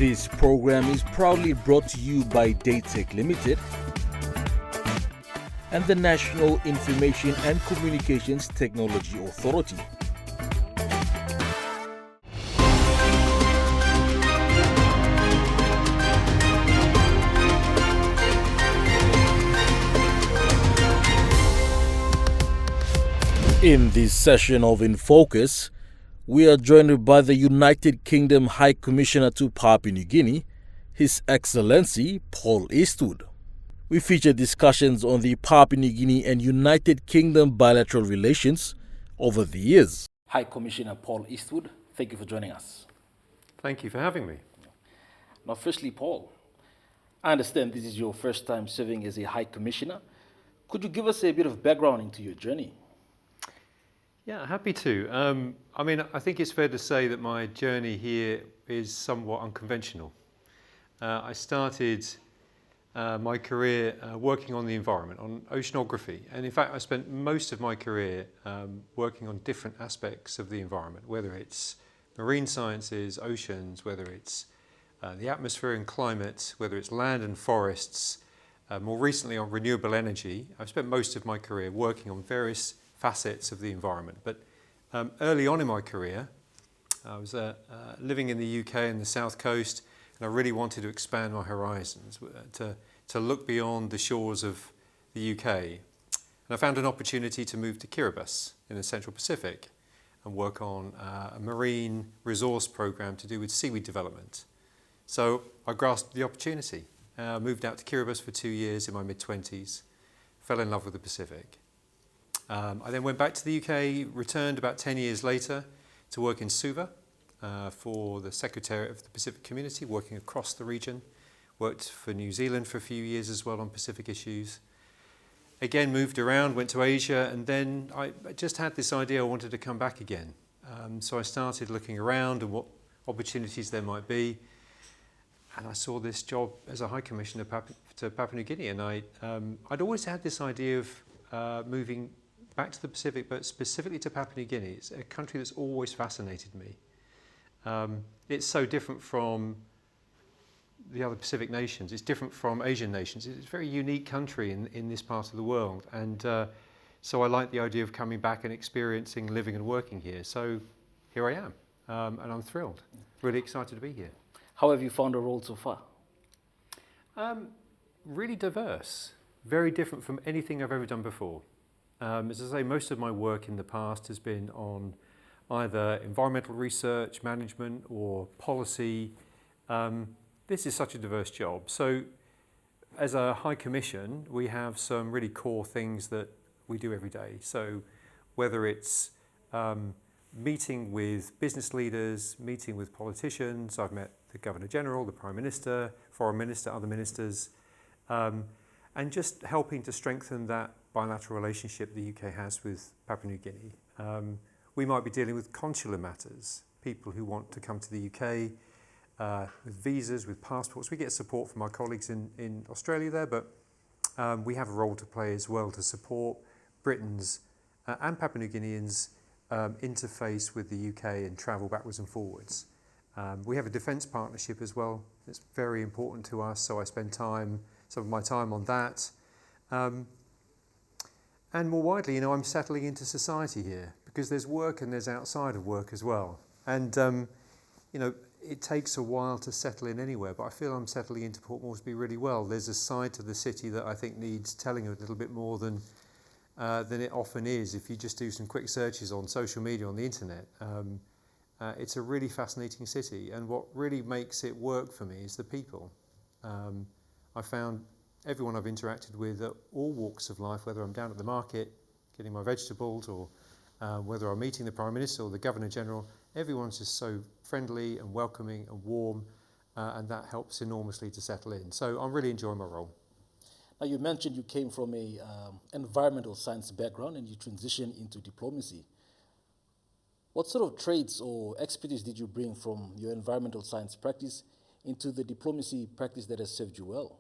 This program is proudly brought to you by Daytech Limited and the National Information and Communications Technology Authority. In this session of In Focus, we are joined by the United Kingdom High Commissioner to Papua New Guinea, His Excellency Paul Eastwood. We feature discussions on the Papua New Guinea and United Kingdom bilateral relations over the years. High Commissioner Paul Eastwood, thank you for joining us. Thank you for having me. Now, firstly, Paul, I understand this is your first time serving as a High Commissioner. Could you give us a bit of background into your journey? Yeah, happy to. I think it's fair to say that my journey here is somewhat unconventional. I started my career working on the environment, on oceanography, and in fact I spent most of my career working on different aspects of the environment, whether it's marine sciences, oceans, whether it's the atmosphere and climate, whether it's land and forests, more recently on renewable energy. I've spent most of my career working on various facets of the environment. But early on in my career, I was living in the UK in the south coast, and I really wanted to expand my horizons, to look beyond the shores of the UK. And I found an opportunity to move to Kiribati in the Central Pacific and work on a marine resource program to do with seaweed development. So I grasped the opportunity. Moved out to Kiribati for 2 years in my mid-20s, fell in love with the Pacific. I then went back to the UK, returned about 10 years later to work in Suva for the Secretariat of the Pacific Community, working across the region. Worked for New Zealand for a few years as well on Pacific issues. Again, moved around, went to Asia, and then I just had this idea I wanted to come back again. So I started looking around and what opportunities there might be. And I saw this job as a High Commissioner to Papua New Guinea, and I'd always had this idea of moving back to the Pacific, but specifically to Papua New Guinea. It's a country that's always fascinated me. It's so different from the other Pacific nations. It's different from Asian nations. It's a very unique country in this part of the world. And so I like the idea of coming back and experiencing living and working here. So here I am, and I'm thrilled. Really excited to be here. How have you found the role so far? Really diverse. Very different from anything I've ever done before. As I say, most of my work in the past has been on either environmental research, management, or policy. This is such a diverse job. So as a High Commission, we have some really core things that we do every day. So whether it's meeting with business leaders, meeting with politicians, I've met the Governor General, the Prime Minister, Foreign Minister, other ministers, and just helping to strengthen that bilateral relationship the UK has with Papua New Guinea. We might be dealing with consular matters, people who want to come to the UK with visas, with passports. We get support from our colleagues in Australia there, but we have a role to play as well to support Britain's and Papua New Guineans' interface with the UK and travel backwards and forwards. We have a defence partnership as well. It's very important to us, so I spend some of my time on that. And more widely, I'm settling into society here because there's work and there's outside of work as well. And, it takes a while to settle in anywhere, but I feel I'm settling into Port Moresby really well. There's a side to the city that I think needs telling a little bit more than it often is if you just do some quick searches on social media, on the internet. It's a really fascinating city, and what really makes it work for me is the people. I found everyone I've interacted with at all walks of life, whether I'm down at the market getting my vegetables or whether I'm meeting the Prime Minister or the Governor General, everyone's just so friendly and welcoming and warm, and that helps enormously to settle in. So I'm really enjoying my role. Now, you mentioned you came from a environmental science background and you transitioned into diplomacy. What sort of traits or expertise did you bring from your environmental science practice into the diplomacy practice that has served you well?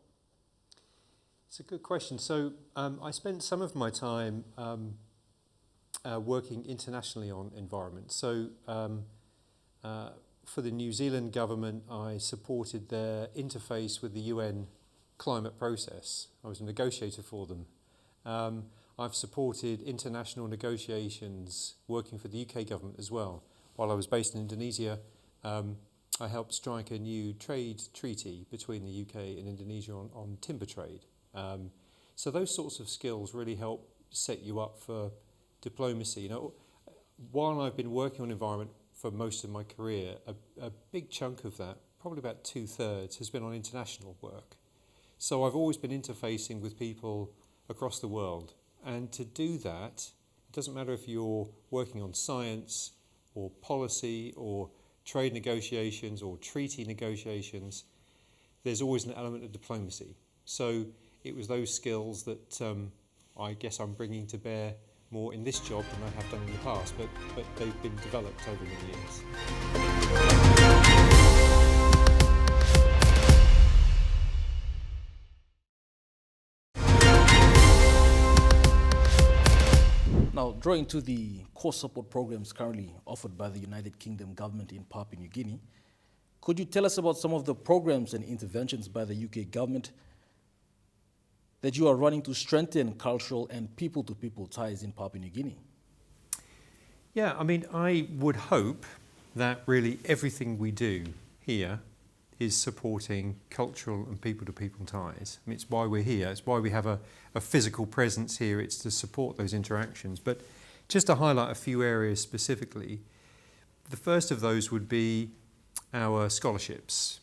It's a good question. So I spent some of my time working internationally on environment. So for the New Zealand government, I supported their interface with the UN climate process. I was a negotiator for them. I've supported international negotiations working for the UK government as well. While I was based in Indonesia, I helped strike a new trade treaty between the UK and Indonesia on timber trade. So those sorts of skills really help set you up for diplomacy. You know, while I've been working on environment for most of my career, a big chunk of that, probably about 2/3, has been on international work. So I've always been interfacing with people across the world. And to do that, it doesn't matter if you're working on science or policy or trade negotiations or treaty negotiations, there's always an element of diplomacy. So it was those skills that I guess I'm bringing to bear more in this job than I have done in the past, but they've been developed over many years. Now, drawing to the core support programs currently offered by the United Kingdom government in Papua New Guinea, could you tell us about some of the programs and interventions by the UK government that you are running to strengthen cultural and people-to-people ties in Papua New Guinea? Yeah, I mean, I would hope that really everything we do here is supporting cultural and people-to-people ties. I mean, it's why we're here. It's why we have a physical presence here. It's to support those interactions. But just to highlight a few areas specifically, the first of those would be our scholarships.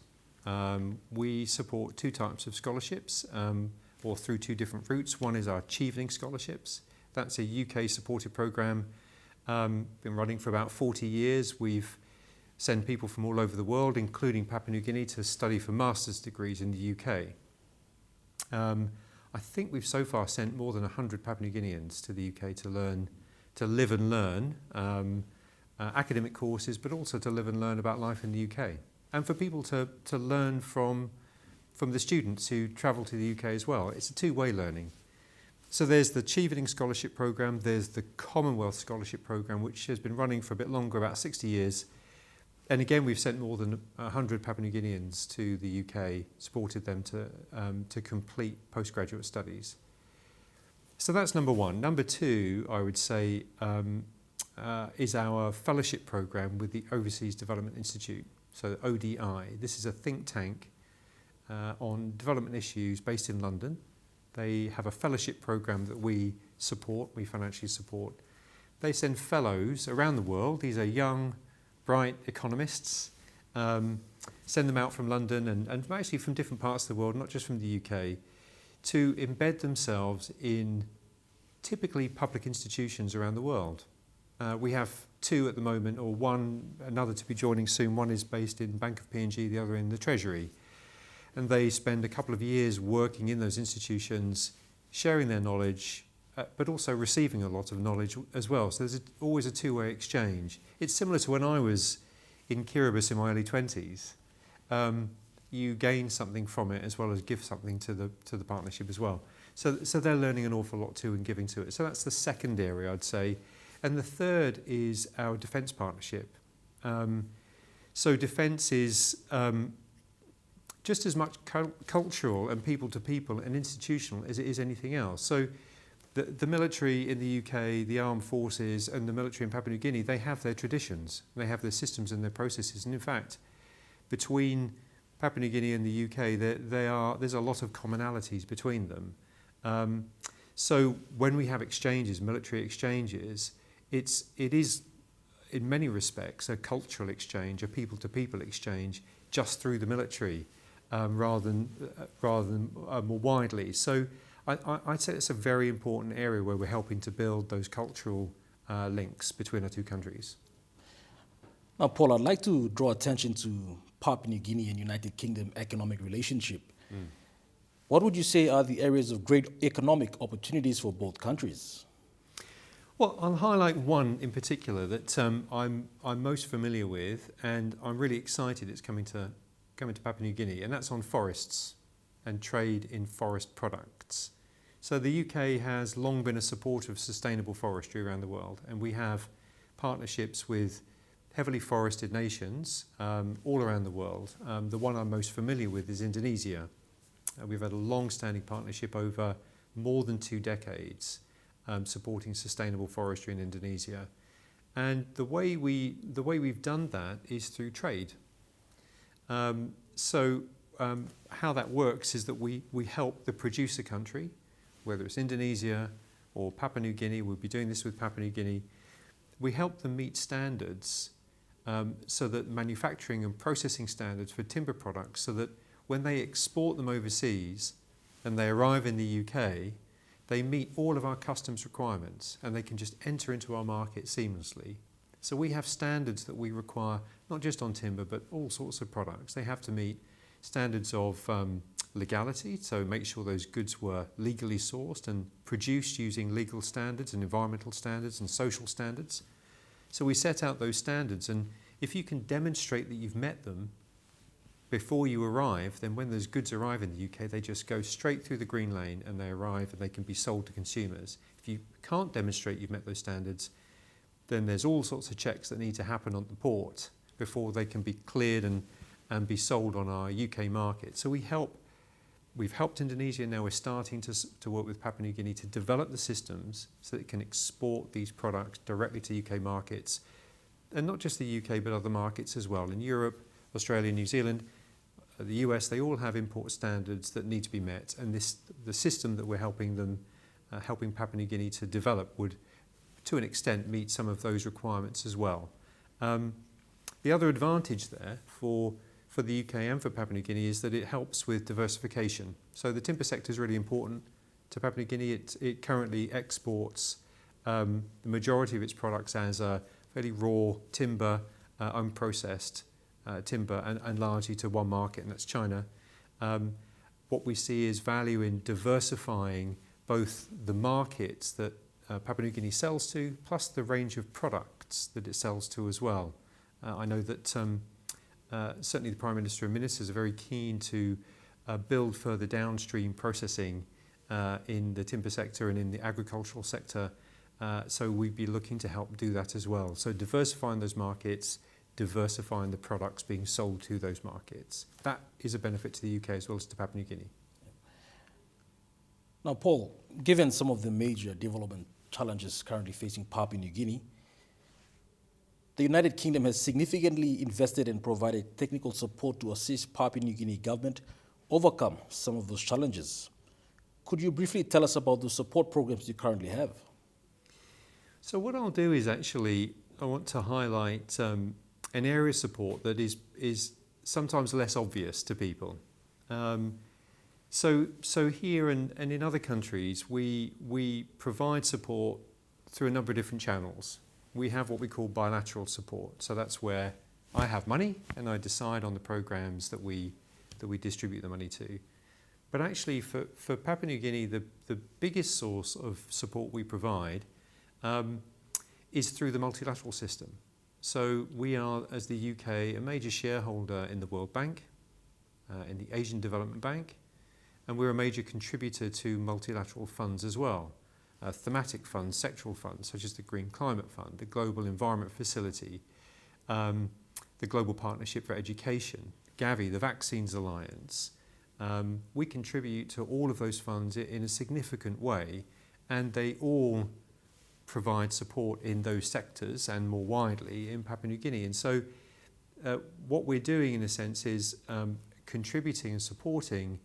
We support two types of scholarships, or through two different routes. One is our Achieving Scholarships. That's a UK-supported programme, been running for about 40 years. We've sent people from all over the world, including Papua New Guinea, to study for master's degrees in the UK. I think we've so far sent more than 100 Papua New Guineans to the UK to live and learn academic courses, but also to live and learn about life in the UK. And for people to learn from the students who travel to the UK as well. It's a two-way learning. So there's the Achieving Scholarship Programme, there's the Commonwealth Scholarship Programme, which has been running for a bit longer, about 60 years. And again, we've sent more than 100 Papua New Guineans to the UK, supported them to complete postgraduate studies. So that's number one. Number two, I would say, is our fellowship programme with the Overseas Development Institute, so ODI. This is a think tank on development issues based in London. They have a fellowship programme that we support, we financially support. They send fellows around the world. These are young, bright economists, send them out from London and actually from different parts of the world, not just from the UK, to embed themselves in typically public institutions around the world. We have two at the moment, or another to be joining soon. One is based in Bank of PNG, the other in the Treasury. And they spend a couple of years working in those institutions, sharing their knowledge, but also receiving a lot of knowledge as well. So there's always a two-way exchange. It's similar to when I was in Kiribati in my early 20s. You gain something from it as well as give something to the partnership as well. So they're learning an awful lot too and giving to it. So that's the second area, I'd say. And the third is our defence partnership. So defence is just as much cultural and people-to-people and institutional as it is anything else. So the military in the UK, the armed forces and the military in Papua New Guinea, they have their traditions, they have their systems and their processes. And in fact, between Papua New Guinea and the UK, there's a lot of commonalities between them. So when we have exchanges, military exchanges, it is in many respects a cultural exchange, a people-to-people exchange, just through the military, rather than more widely. So I'd say it's a very important area where we're helping to build those cultural links between our two countries. Now, Paul, I'd like to draw attention to Papua New Guinea and United Kingdom economic relationship. What would you say are the areas of great economic opportunities for both countries? Well, I'll highlight one in particular that I'm most familiar with, and I'm really excited it's coming to Papua New Guinea, and that's on forests and trade in forest products. So the UK has long been a supporter of sustainable forestry around the world, and we have partnerships with heavily forested nations all around the world. The one I'm most familiar with is Indonesia. We've had a long-standing partnership over more than 2 decades supporting sustainable forestry in Indonesia. And the way we've done that is through trade. How that works is that we help the producer country, whether it's Indonesia or Papua New Guinea, we'll be doing this with Papua New Guinea, we help them meet standards so that manufacturing and processing standards for timber products, so that when they export them overseas and they arrive in the UK, they meet all of our customs requirements and they can just enter into our market seamlessly. So we have standards that we require, not just on timber, but all sorts of products. They have to meet standards of legality, so make sure those goods were legally sourced and produced using legal standards and environmental standards and social standards. So we set out those standards, and if you can demonstrate that you've met them before you arrive, then when those goods arrive in the UK, they just go straight through the green lane and they arrive and they can be sold to consumers. If you can't demonstrate you've met those standards, then there's all sorts of checks that need to happen on the port before they can be cleared and be sold on our UK market. So we've helped Indonesia, now we're starting to work with Papua New Guinea to develop the systems so that it can export these products directly to UK markets, and not just the UK but other markets as well. In Europe, Australia, New Zealand, the US, they all have import standards that need to be met, and the system that we're helping Papua New Guinea to develop would, to an extent, meet some of those requirements as well. The other advantage there for the UK and for Papua New Guinea is that it helps with diversification. So the timber sector is really important to Papua New Guinea. It currently exports the majority of its products as a fairly raw timber, unprocessed timber, and largely to one market, and that's China. What we see is value in diversifying both the markets that Papua New Guinea sells to, plus the range of products that it sells to as well. I know that certainly the Prime Minister and Ministers are very keen to build further downstream processing in the timber sector and in the agricultural sector. So we'd be looking to help do that as well. So diversifying those markets, diversifying the products being sold to those markets. That is a benefit to the UK as well as to Papua New Guinea. Now, Paul, given some of the major development challenges currently facing Papua New Guinea, the United Kingdom has significantly invested and provided technical support to assist Papua New Guinea government overcome some of those challenges. Could you briefly tell us about the support programs you currently have? So what I'll do is I want to highlight an area of support that is sometimes less obvious to people. So here and in other countries, we provide support through a number of different channels. We have what we call bilateral support. So that's where I have money and I decide on the programs that we distribute the money to. But actually for Papua New Guinea, the biggest source of support we provide is through the multilateral system. So we are, as the UK, a major shareholder in the World Bank, in the Asian Development Bank, and we're a major contributor to multilateral funds as well. Thematic funds, sectoral funds, such as the Green Climate Fund, the Global Environment Facility, the Global Partnership for Education, Gavi, the Vaccines Alliance. We contribute to all of those funds in a significant way, and they all provide support in those sectors and more widely in Papua New Guinea. And so what we're doing in a sense is contributing and supporting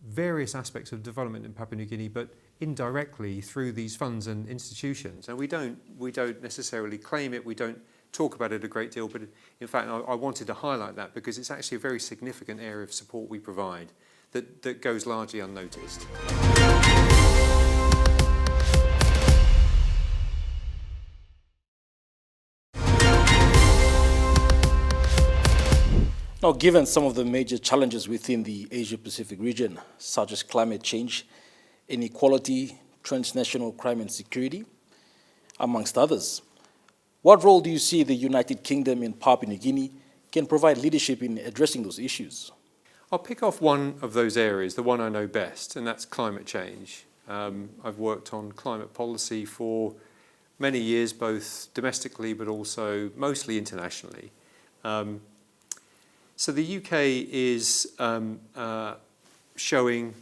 various aspects of development in Papua New Guinea, but indirectly through these funds and institutions. And we don't necessarily claim it, we don't talk about it a great deal, but in fact I wanted to highlight that because it's actually a very significant area of support we provide that goes largely unnoticed. Now, given some of the major challenges within the Asia-Pacific region, such as climate change, inequality, transnational crime and security, amongst others, what role do you see the United Kingdom and Papua New Guinea can provide leadership in addressing those issues? I'll pick off one of those areas, the one I know best, and that's climate change. I've worked on climate policy for many years, both domestically but also mostly internationally. So the UK is showing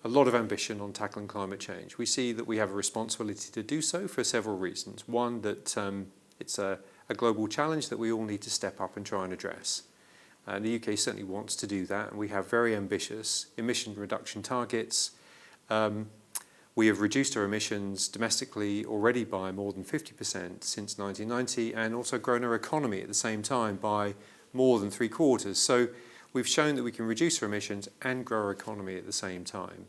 a lot of ambition on tackling climate change. We see that we have a responsibility to do so for several reasons. One, that it's a global challenge that we all need to step up and try and address. And the UK certainly wants to do that, and we have very ambitious emission reduction targets. We have reduced our emissions domestically already by more than 50% since 1990, and also grown our economy at the same time by more than 3/4. So we've shown that we can reduce our emissions and grow our economy at the same time.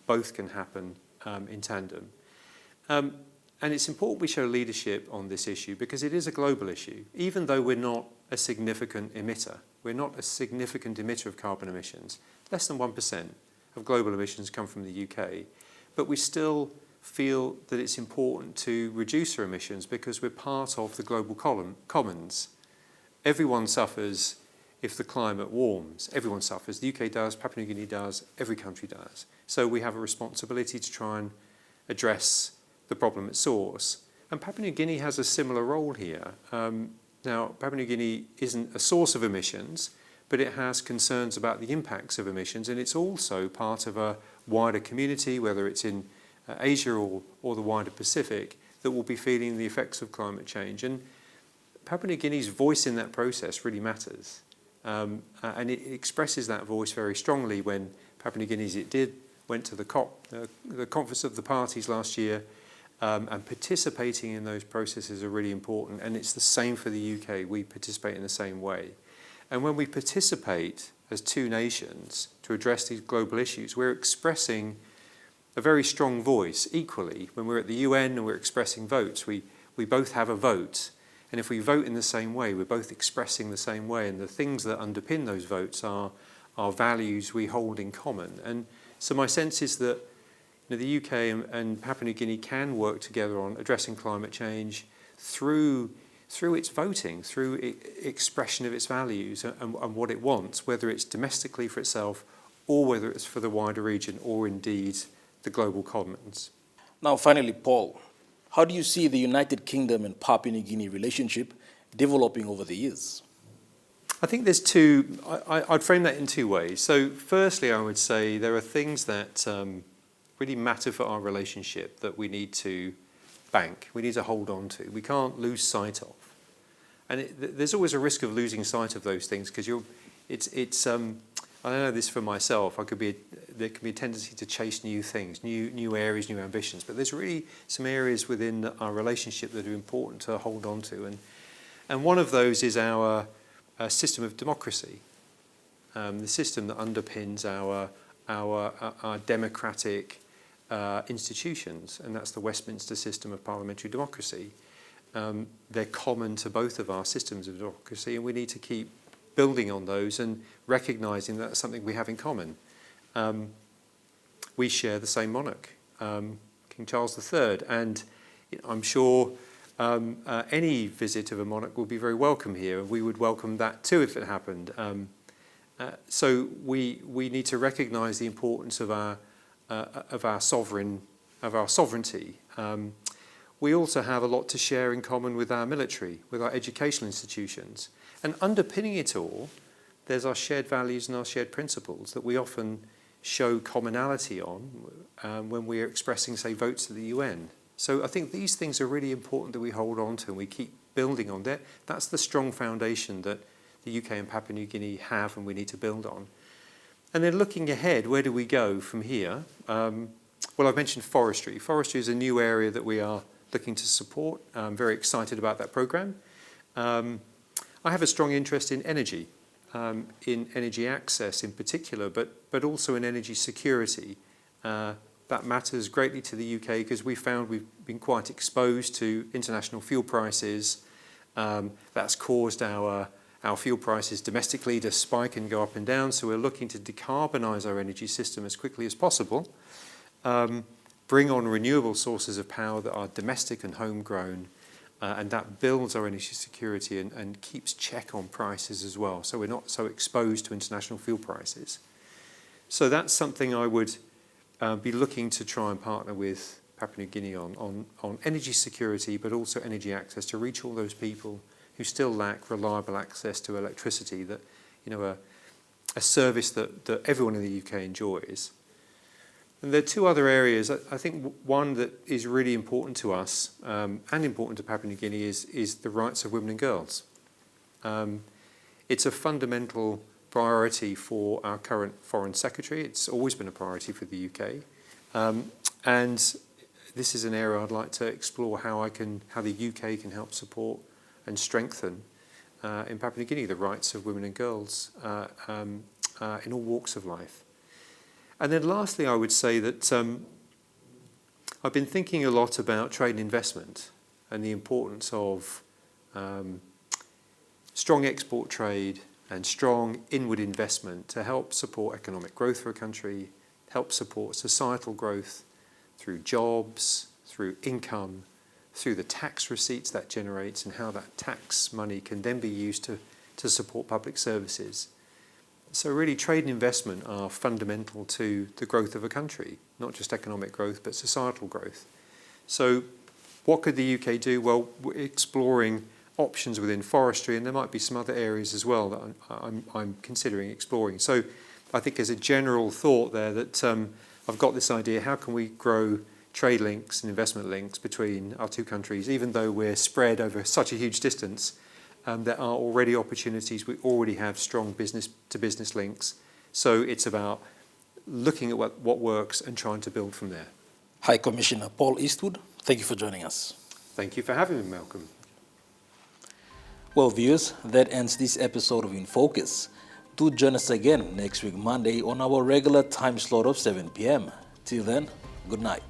Both can happen in tandem. And it's important we show leadership on this issue because it is a global issue. Even though we're not a significant emitter, we're not a significant emitter of carbon emissions. Less than 1% of global emissions come from the UK. But we still feel that it's important to reduce our emissions because we're part of the global commons. Everyone suffers if the climate warms. Everyone suffers. The UK does, Papua New Guinea does, every country does. So we have a responsibility to try and address the problem at source. And Papua New Guinea has a similar role here. Now, Papua New Guinea isn't a source of emissions, but it has concerns about the impacts of emissions, and it's also part of a wider community, whether it's in Asia or the wider Pacific, that will be feeling the effects of climate change. And Papua New Guinea's voice in that process really matters. And it expresses that voice very strongly when Papua New Guinea, as it did, went to the COP, the Conference of the Parties last year, and participating in those processes are really important. And it's the same for the UK. We participate in the same way. And when we participate as two nations to address these global issues, we're expressing a very strong voice equally. When we're at the UN and we're expressing votes, we both have a vote. And if we vote in the same way, we're both expressing the same way. And the things that underpin those votes are values we hold in common. And so my sense is that the UK and Papua New Guinea can work together on addressing climate change through its voting, through expression of its values and what it wants, whether it's domestically for itself or whether it's for the wider region or indeed the global commons. Now, finally, Paul, how do you see the United Kingdom and Papua New Guinea relationship developing over the years? I think there's I'd frame that in two ways. So firstly, I would say there are things that really matter for our relationship that we need to bank, we need to hold on to. We can't lose sight of. And there's always a risk of losing sight of those things because I know this for myself. There can be a tendency to chase new things, new areas, new ambitions. But there's really some areas within our relationship that are important to hold on to. And one of those is our system of democracy, the system that underpins our democratic institutions, and that's the Westminster system of parliamentary democracy. They're common to both of our systems of democracy, and we need to keep building on those and recognising that's something we have in common. We share the same monarch, King Charles III, and I'm sure any visit of a monarch will be very welcome here, and we would welcome that too if it happened. So we need to recognise the importance of our sovereignty. We also have a lot to share in common with our military, with our educational institutions. And underpinning it all, there's our shared values and our shared principles that we often show commonality on when we're expressing, say, votes at the UN. So I think these things are really important that we hold on to and we keep building on. That's the strong foundation that the UK and Papua New Guinea have and we need to build on. And then looking ahead, where do we go from here? Well, I've mentioned forestry. Forestry is a new area that we are looking to support. I'm very excited about that programme. I have a strong interest in energy access in particular, but also in energy security. That matters greatly to the UK because we found we've been quite exposed to international fuel prices. That's caused our fuel prices domestically to spike and go up and down, so we're looking to decarbonise our energy system as quickly as possible. Bring on renewable sources of power that are domestic and homegrown, and that builds our energy security and keeps check on prices as well, so we're not so exposed to international fuel prices. So that's something I would be looking to try and partner with Papua New Guinea on energy security, but also energy access to reach all those people who still lack reliable access to electricity, that, a service that everyone in the UK enjoys. And there are two other areas. I think one that is really important to us and important to Papua New Guinea is the rights of women and girls. It's a fundamental priority for our current Foreign Secretary. It's always been a priority for the UK. And this is an area I'd like to explore how the UK can help support and strengthen in Papua New Guinea the rights of women and girls in all walks of life. And then lastly, I would say that I've been thinking a lot about trade and investment and the importance of strong export trade and strong inward investment to help support economic growth for a country, help support societal growth through jobs, through income, through the tax receipts that generates, and how that tax money can then be used to support public services. So really, trade and investment are fundamental to the growth of a country, not just economic growth, but societal growth. So what could the UK do? Well, we're exploring options within forestry, and there might be some other areas as well that I'm considering exploring. So I think as a general thought there that I've got this idea, how can we grow trade links and investment links between our two countries, even though we're spread over such a huge distance. There are already opportunities. We already have strong business-to-business links. So it's about looking at what works and trying to build from there. High Commissioner Paul Eastwood, thank you for joining us. Thank you for having me, Malcolm. Well, viewers, that ends this episode of In Focus. Do join us again next week, Monday, on our regular time slot of 7 p.m. Till then, good night.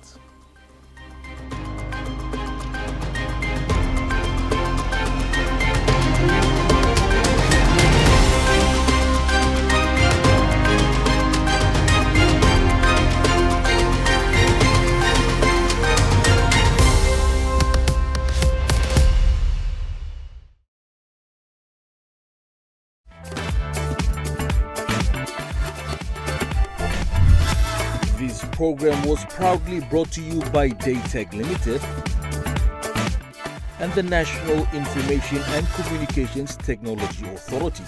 This program was proudly brought to you by Daytech Limited and the National Information and Communications Technology Authority.